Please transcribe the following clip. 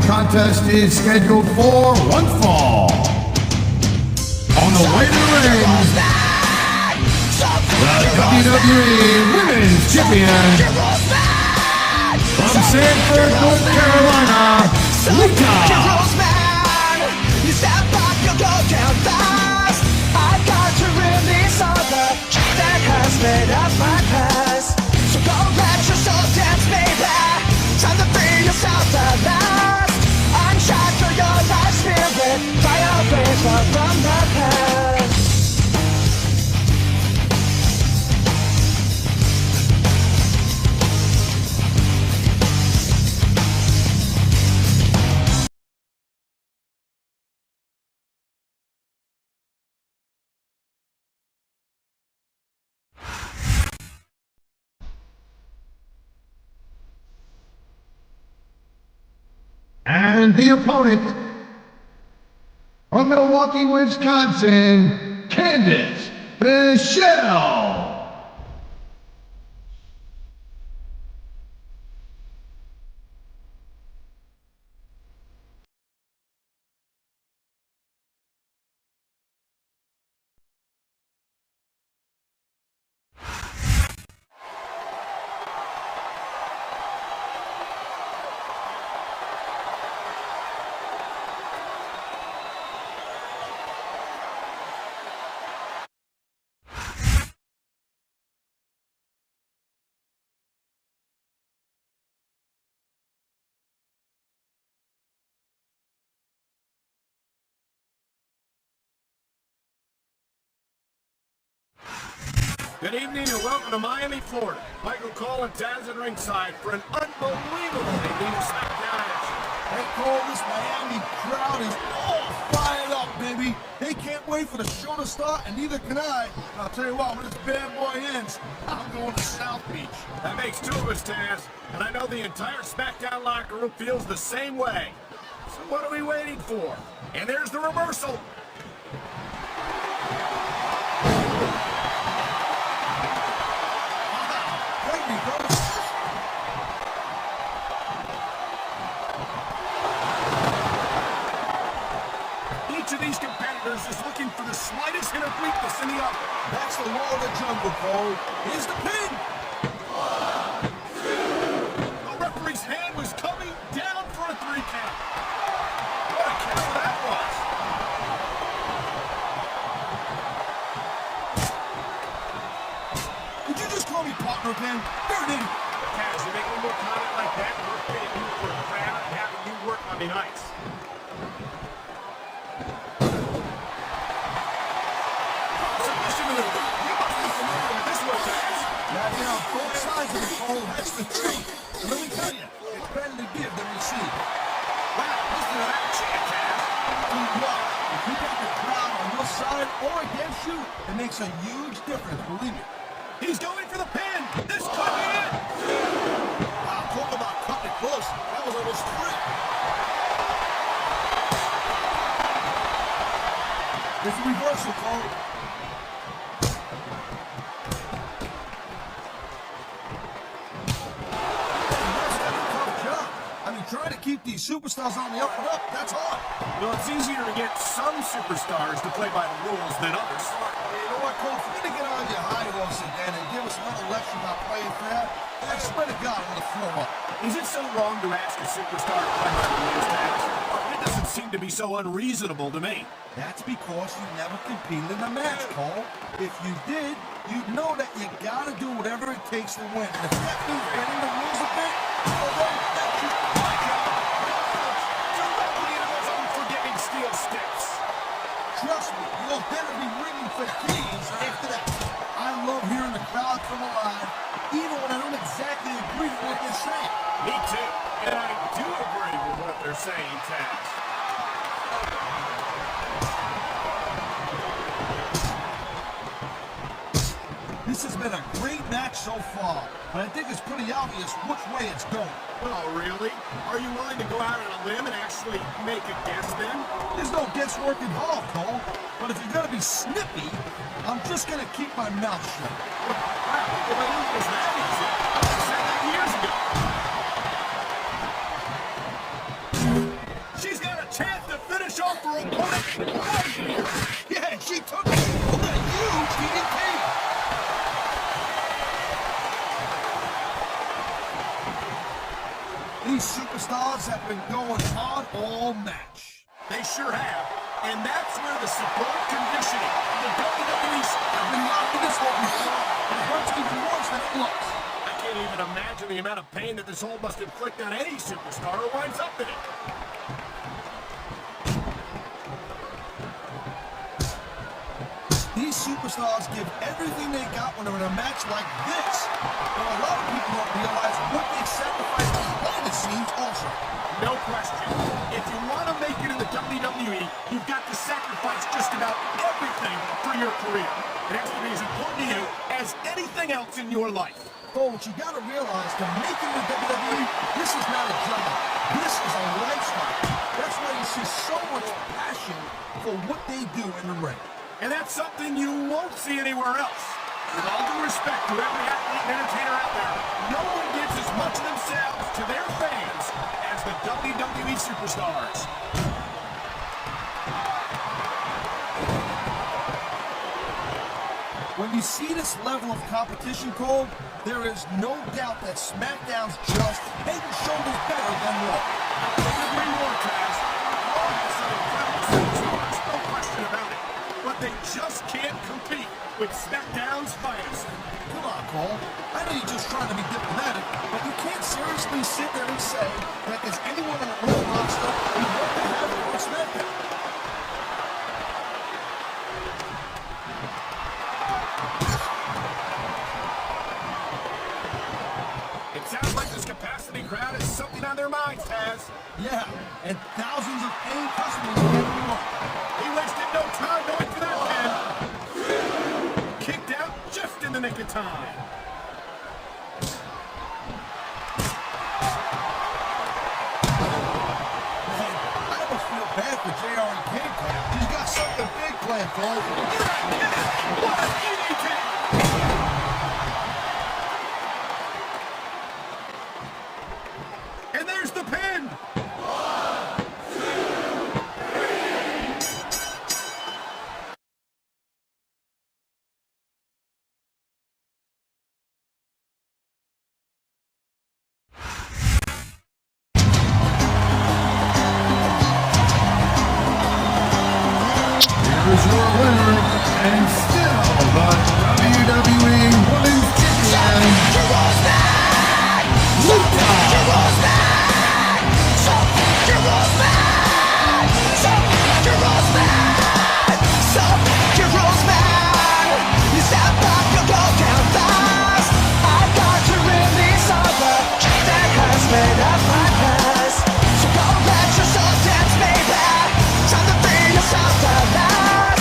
contest is scheduled for one fall. On the way to the ring, the WWE Women's Champion from Sanford, North Carolina, Lita. Made up my past, so go let your soul dance, baby. Time to free yourself at last. Unshot for your life spirit, fire rays from the past. And the opponent from Milwaukee, Wisconsin, Candice Michelle. Good evening and welcome to Miami, Florida. Michael Cole and Taz at ringside for an unbelievable evening of SmackDown action. Hey Cole, this Miami crowd is all fired up, baby. They can't wait for the show to start, and neither can I. I'll tell you what, when this bad boy ends, I'm going to South Beach. That makes two of us, Taz, and I know the entire SmackDown locker room feels the same way. So what are we waiting for? And there's the reversal. Each of these competitors is looking for the slightest hint of weakness in the other. That's the law of the jungle, Cole. Here's the pin. The referee's hand was coming down for a 3 count. What a count that was. Did you just call me partner again? You're an idiot. Taz, you make one more comment like that, and we're paying you for a crown and having you work Monday nights. Yeah, you know, both sides of the Cole, that's the truth. And let me tell you, it's better to give than receive. Wow, listen to that chant, Taz. Tell you what, if you got the crowd on your side or against you, it makes a huge difference, believe me. He's going for the pin. This could be it. Wow, talk about cutting it close. That was almost free. It's a reversal, Cole. Trying to keep these superstars on the up and up, that's hard. Well, it's easier to get some superstars to play by the rules than others. You know what, Cole? If you're going to get on your high horse again and give us another lecture about playing fair, I swear to God, I'm going to throw up. Is it so wrong to ask a superstar to play by the rules, Taz? It doesn't seem to be so unreasonable to me. That's because you never competed in a match, Cole. If you did, you'd know that you got to do whatever it takes to win. And if that means bending the rules a bit, well, then that's just my job. Directly into those unforgiving steel steps. Trust me, you'll better be ringing for keys after that. I love hearing the crowd come alive, even when I don't exactly agree with what they're saying. Me too. And I do agree with what they're saying, Taz. This has been a great match so far, but I think it's pretty obvious which way it's going. Oh, really? Are you willing to go out on a limb and actually make a guess then? There's no guesswork involved, Cole. But if you're going to be snippy, I'm just going to keep my mouth shut. Wow, well, it was that easy. I said that years ago. opponent out of here. Yeah, she took it. What a huge DDT. These superstars have been going hard all match. They sure have. And that's where the superb conditioning of the WWE's I've been locked in this one before, and it hurts even worse than it looks. I can't even imagine the amount of pain that this hold must inflict on any superstar who winds up in it. These superstars give everything they got when they're in a match like this. But a lot of people don't realize what they sacrifice behind the scenes also. No question. If you want to make it in the WWE, you've got to sacrifice just about everything for your career. It has to be as important to you as anything else in your life. Folks, you gotta realize to make it in the WWE, this is not a job. This is a lifestyle. That's why you see so much passion for what they do in the ring. And that's something you won't see anywhere else. With all due respect to every athlete and entertainer out there, no one gives as much of themselves to their fans as the WWE superstars. When you see this level of competition, Cole, there is no doubt that SmackDown's just head and shoulders better than Raw. I couldn't agree more, Taz. Raw has some incredible superstars, no question about it. But they just can't compete with SmackDown's finest. Come on, Cole. I know you're just trying to be diplomatic, but you can't seriously sit there and say that there's anyone on the Raw roster who'd want to have it on SmackDown. It sounds like this capacity crowd has something on their minds, Taz. Yeah, and thousands of paying customers can't be wrong. He wasted no time going for that pin. Kicked out just in the nick of time. Man, I almost feel bad for JR and King. He's got something big planned, Cole. What a DDT! And there's the pin! Here is your winner and